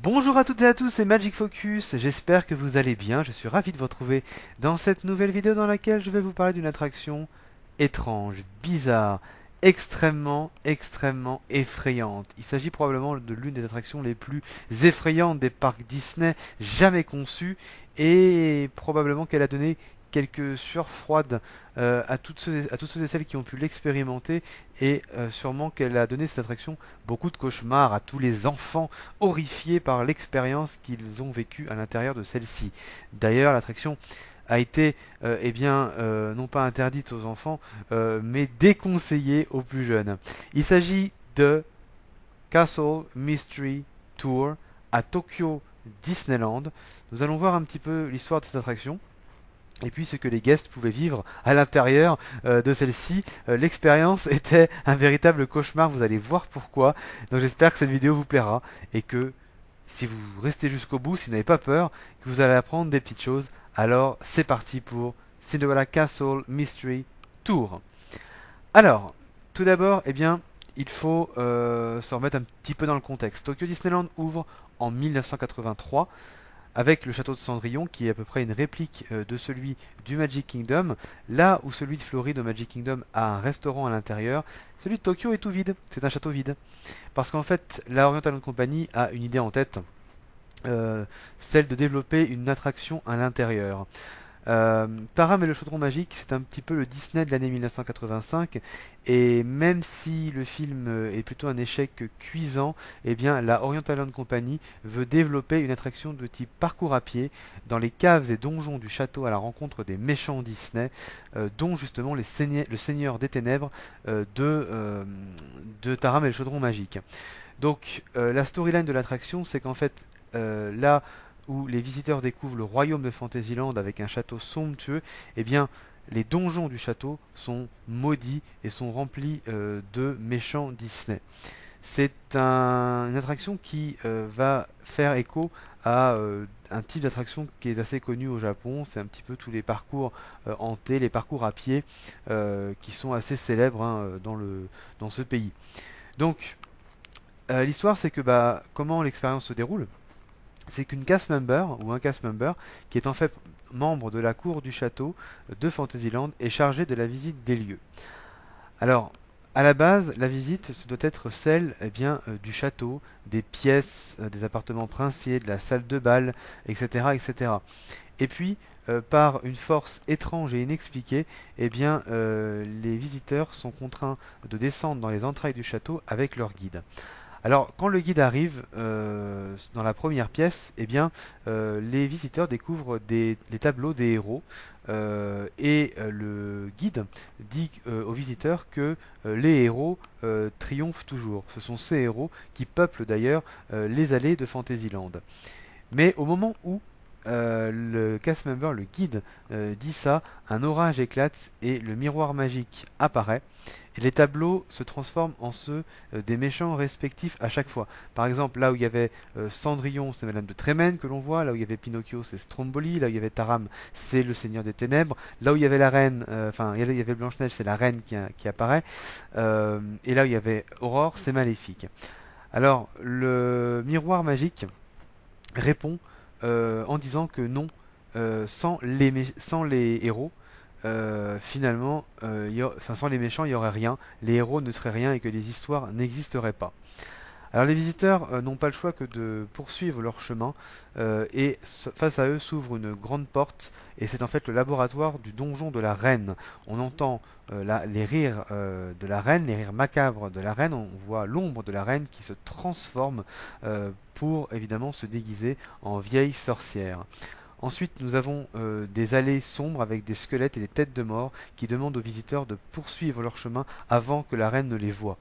Bonjour à toutes et à tous, c'est Magic Focus, j'espère que vous allez bien, je suis ravi de vous retrouver dans cette nouvelle vidéo dans laquelle je vais vous parler d'une attraction étrange, bizarre, extrêmement effrayante. Il s'agit probablement de l'une des attractions les plus effrayantes des parcs Disney jamais conçues et probablement qu'elle a donné quelques sueurs froides à tous ceux et celles qui ont pu l'expérimenter et sûrement qu'elle a donné cette attraction beaucoup de cauchemars à tous les enfants horrifiés par l'expérience qu'ils ont vécue à l'intérieur de celle-ci. D'ailleurs, l'attraction a été non pas interdite aux enfants, mais déconseillée aux plus jeunes. Il s'agit de Castle Mystery Tour à Tokyo Disneyland. Nous allons voir un petit peu l'histoire de cette attraction. Et puis ce que les guests pouvaient vivre à l'intérieur de celle-ci. L'expérience était un véritable cauchemar, vous allez voir pourquoi. Donc j'espère que cette vidéo vous plaira et que si vous restez jusqu'au bout, si vous n'avez pas peur, que vous allez apprendre des petites choses. Alors c'est parti pour Cinderella Castle Mystery Tour. Alors, tout d'abord, il faut se remettre un petit peu dans le contexte. Tokyo Disneyland ouvre en 1983 avec le château de Cendrillon qui est à peu près une réplique de celui du Magic Kingdom. Là où celui de Floride au Magic Kingdom a un restaurant à l'intérieur, celui de Tokyo est tout vide, c'est un château vide. Parce qu'en fait, la Oriental Company a une idée en tête, celle de développer une attraction à l'intérieur. Taram et le chaudron magique, c'est un petit peu le Disney de l'année 1985, et même si le film est plutôt un échec cuisant, eh bien la Oriental Land Company veut développer une attraction de type parcours à pied dans les caves et donjons du château à la rencontre des méchants Disney, dont justement le Seigneur des Ténèbres de Taram et le chaudron magique. Donc la storyline de l'attraction, c'est qu'en fait là où les visiteurs découvrent le royaume de Fantasyland avec un château somptueux, eh bien, les donjons du château sont maudits et sont remplis de méchants Disney. C'est une attraction qui va faire écho à un type d'attraction qui est assez connu au Japon. C'est un petit peu tous les parcours hantés, les parcours à pied qui sont assez célèbres dans ce pays. Donc, l'histoire, c'est que comment l'expérience se déroule? C'est qu'une cast member ou un cast member qui est en fait membre de la cour du château de Fantasyland est chargé de la visite des lieux. Alors, à la base, la visite ce doit être celle du château, des pièces, des appartements princiers, de la salle de bal, etc. etc. Et puis, par une force étrange et inexpliquée, les visiteurs sont contraints de descendre dans les entrailles du château avec leur guide. Alors, quand le guide arrive dans la première pièce, les visiteurs découvrent les tableaux des héros le guide dit aux visiteurs que les héros triomphent toujours. Ce sont ces héros qui peuplent d'ailleurs les allées de Fantasyland. Mais au moment où le cast member, le guide, dit ça, un orage éclate et le miroir magique apparaît. Et les tableaux se transforment en ceux des méchants respectifs à chaque fois. Par exemple, là où il y avait Cendrillon, c'est Madame de Trémène que l'on voit. Là où il y avait Pinocchio, c'est Stromboli. Là où il y avait Taram, c'est le Seigneur des Ténèbres. Là où il y avait la reine, il y avait Blanche-Neige, c'est la reine qui apparaît. Et là où il y avait Aurore, c'est Maléfique. Alors, le miroir magique répond en disant que non, sans les héros, sans les méchants, il n'y aurait rien, les héros ne seraient rien et que les histoires n'existeraient pas. Alors les visiteurs n'ont pas le choix que de poursuivre leur chemin face à eux s'ouvre une grande porte et c'est en fait le laboratoire du donjon de la reine. On entend les rires de la reine, les rires macabres de la reine, on voit l'ombre de la reine qui se transforme pour évidemment se déguiser en vieille sorcière. Ensuite, nous avons des allées sombres avec des squelettes et des têtes de mort qui demandent aux visiteurs de poursuivre leur chemin avant que la reine ne les voie.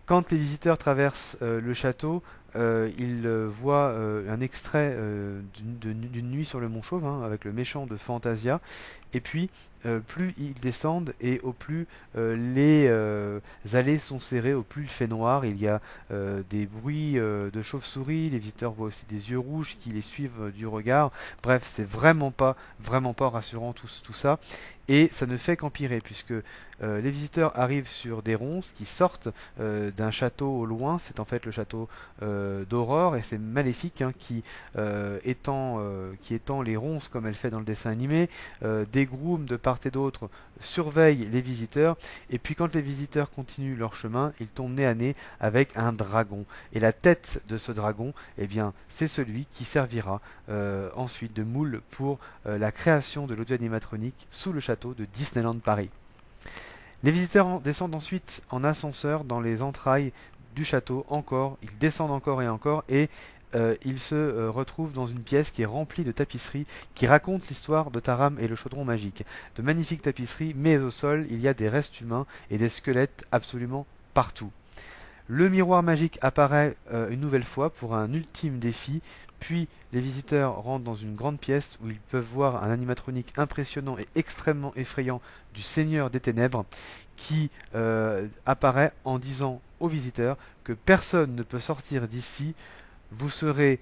Quand les visiteurs traversent le château, ils voient un extrait d'une nuit sur le Mont Chauve, avec le méchant de Fantasia. Et puis, plus ils descendent et au plus les allées sont serrées, au plus il fait noir. Il y a des bruits de chauves-souris. Les visiteurs voient aussi des yeux rouges qui les suivent du regard. Bref, c'est vraiment pas rassurant tout ça. Et ça ne fait qu'empirer puisque les visiteurs arrivent sur des ronces qui sortent d'un château au loin. C'est en fait le château d'Aurore, et c'est Maléfique hein, qui étend les ronces comme elle fait dans le dessin animé, des grooms de part et d'autre surveillent les visiteurs, et puis quand les visiteurs continuent leur chemin, ils tombent nez à nez avec un dragon. Et la tête de ce dragon, eh bien, c'est celui qui servira ensuite de moule pour la création de l'audio animatronique sous le château de Disneyland Paris. Les visiteurs descendent ensuite en ascenseur dans les entrailles du château encore, ils descendent encore et encore, et ils se retrouvent dans une pièce qui est remplie de tapisseries qui racontent l'histoire de Taram et le chaudron magique. De magnifiques tapisseries, mais au sol, il y a des restes humains et des squelettes absolument partout. Le miroir magique apparaît une nouvelle fois pour un ultime défi, puis les visiteurs rentrent dans une grande pièce où ils peuvent voir un animatronique impressionnant et extrêmement effrayant du Seigneur des Ténèbres qui apparaît en disant aux visiteurs que personne ne peut sortir d'ici, vous serez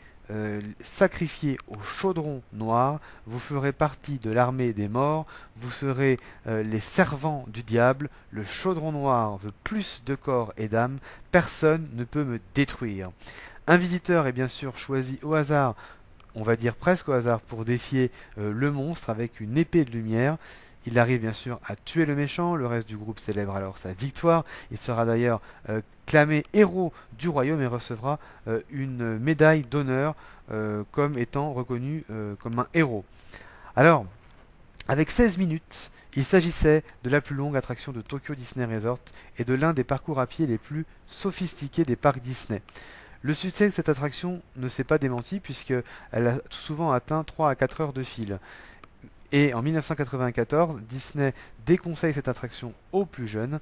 sacrifiés au chaudron noir, vous ferez partie de l'armée des morts, vous serez les servants du diable, le chaudron noir veut plus de corps et d'âme, personne ne peut me détruire. Un visiteur est bien sûr choisi au hasard, on va dire presque au hasard, pour défier le monstre avec une épée de lumière. Il arrive bien sûr à tuer le méchant, le reste du groupe célèbre alors sa victoire. Il sera d'ailleurs clamé héros du royaume et recevra une médaille d'honneur comme étant reconnu comme un héros. Alors, avec 16 minutes, il s'agissait de la plus longue attraction de Tokyo Disney Resort et de l'un des parcours à pied les plus sophistiqués des parcs Disney. Le succès de cette attraction ne s'est pas démenti puisqu'elle a tout souvent atteint 3 à 4 heures de fil. Et en 1994, Disney déconseille cette attraction aux plus jeunes.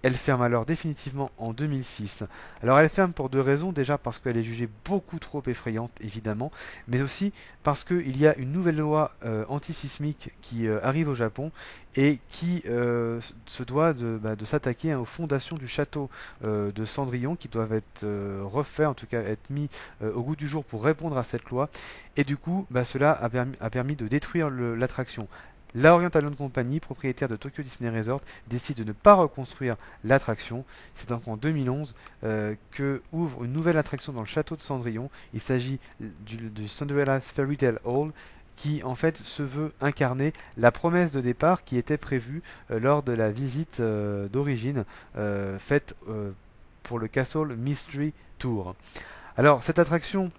Elle ferme alors définitivement en 2006. Alors elle ferme pour deux raisons, déjà parce qu'elle est jugée beaucoup trop effrayante évidemment, mais aussi parce qu'il y a une nouvelle loi antisismique qui arrive au Japon et qui se doit de s'attaquer aux fondations du château de Cendrillon qui doivent être refaits, en tout cas être mis au goût du jour pour répondre à cette loi. Et du coup, cela a permis de détruire l'attraction. La Oriental Land Company, propriétaire de Tokyo Disney Resort, décide de ne pas reconstruire l'attraction. C'est donc en 2011 que ouvre une nouvelle attraction dans le château de Cendrillon. Il s'agit du Cinderella's Fairy Tale Hall, qui en fait se veut incarner la promesse de départ qui était prévue lors de la visite d'origine faite pour le Castle Mystery Tour. Alors cette attraction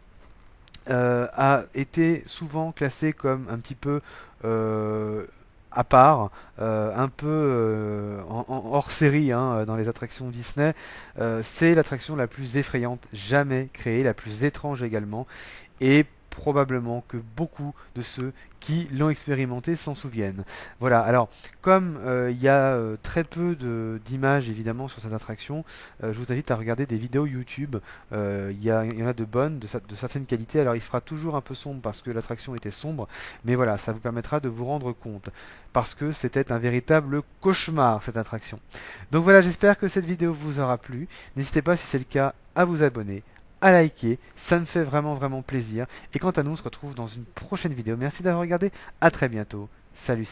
a été souvent classé comme un petit peu à part, un peu hors série hein, dans les attractions Disney. C'est l'attraction la plus effrayante jamais créée, la plus étrange également, et probablement que beaucoup de ceux qui l'ont expérimenté s'en souviennent. Voilà, alors comme il y a très peu d'images évidemment sur cette attraction, je vous invite à regarder des vidéos YouTube. Il y en a de bonnes, de certaines qualités. Alors il fera toujours un peu sombre parce que l'attraction était sombre, mais voilà, ça vous permettra de vous rendre compte parce que c'était un véritable cauchemar cette attraction. Donc voilà, j'espère que cette vidéo vous aura plu. N'hésitez pas si c'est le cas à vous abonner, à liker, ça me fait vraiment plaisir. Et quant à nous, on se retrouve dans une prochaine vidéo. Merci d'avoir regardé, à très bientôt. Salut.